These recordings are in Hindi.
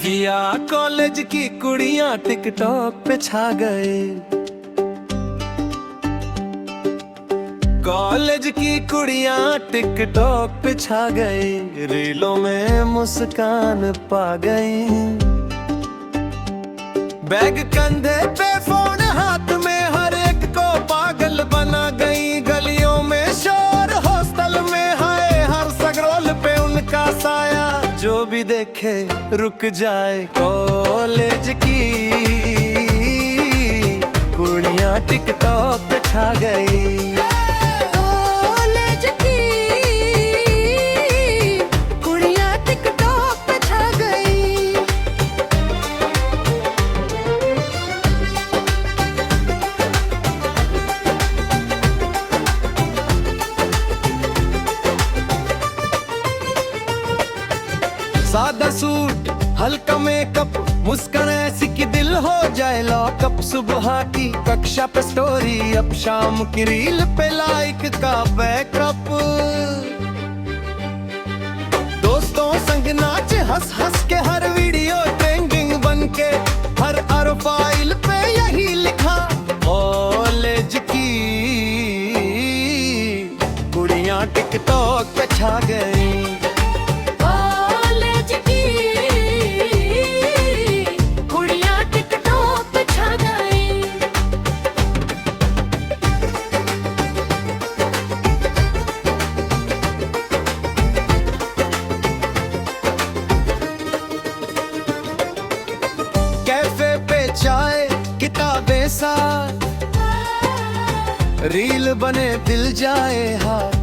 किया कॉलेज की कुड़ियां टिकटॉक पे छा गए। कॉलेज की कुड़ियां टिकटॉक पे छा गए, रीलों में मुस्कान पा गई। बैग कंधे पे फोन हाथ में, हर एक को पागल बना गई। गलियों में शोर, हॉस्टल में हाय, हर सगरोल पे उनका साया। जो भी देखे रुक जाए। कॉलेज की कुड़ियां टिकटॉक पे छा गई। कॉलेज की कुड़ियां टिकटॉक पे छा गई। सादा सूट, हल्का मेकअप, मुस्कान ऐसी कि दिल हो जाए लॉकअप। सुबह की कक्षा पे स्टोरी, अब शाम की रील पे लाइक का बैकअप। दोस्तों संग नाच हंस हंस के, हर वीडियो ट्रेंडिंग बन के। हर प्रोफाइल पे यही लिखा, कॉलेज की कुड़ियां टिकटॉक पे छा गई। कैफे पे चाय, किताबें साथ, रील बने दिल जाए हाथ।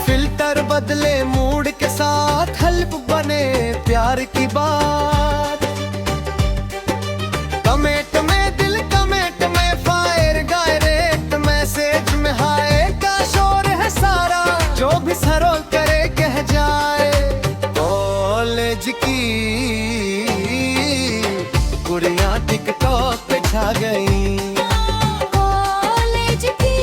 फिल्टर बदले मूड के साथ, हेल्प बने प्यार की बात। कमेंट में दिल, कमेंट में फायर, डायरेक्ट मैसेज में हाय का शोर है सारा। जो भी सरोल करे कह जाए। कॉलेज की कुड़ियां टिकटॉक पे छा गई। कॉलेज की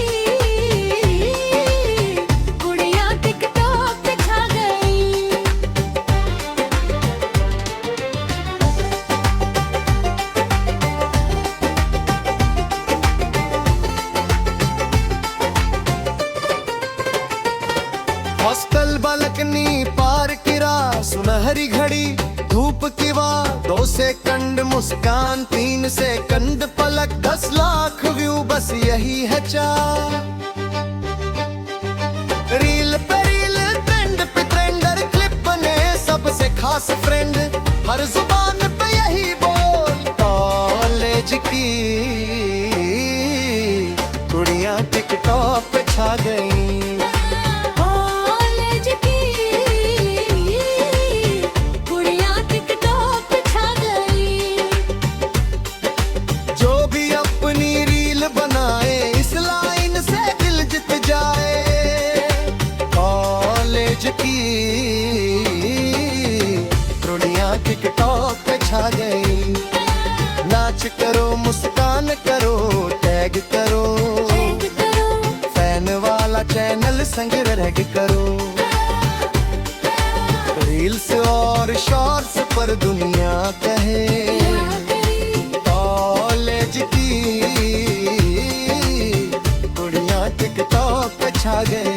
कुड़ियां टिकटॉक पे छा गई। हॉस्टल बालकनी, पार की राह, सुनहरी घड़ी, धूप की वार। 2 सेकंड मुस्कान, 3 सेकंड पलक, 10 लाख व्यू, बस यही है चाह। रील पे रील, ट्रेंड पे ट्रेंडर, क्लिप बने सबसे खास फ्रेंड। हर जुबान पे यही बोल, कॉलेज की कुड़ियां टिकटॉक पे छा गई। कुड़ियां टिकटॉक पे छा गई। नाच करो, मुस्कान करो, टैग करो, फैन वाला चैनल संग रैग करो। रील्स और शॉर्ट्स पर दुनिया कहे, कॉलेज की कुड़ियां टिकटॉक पे छा गई।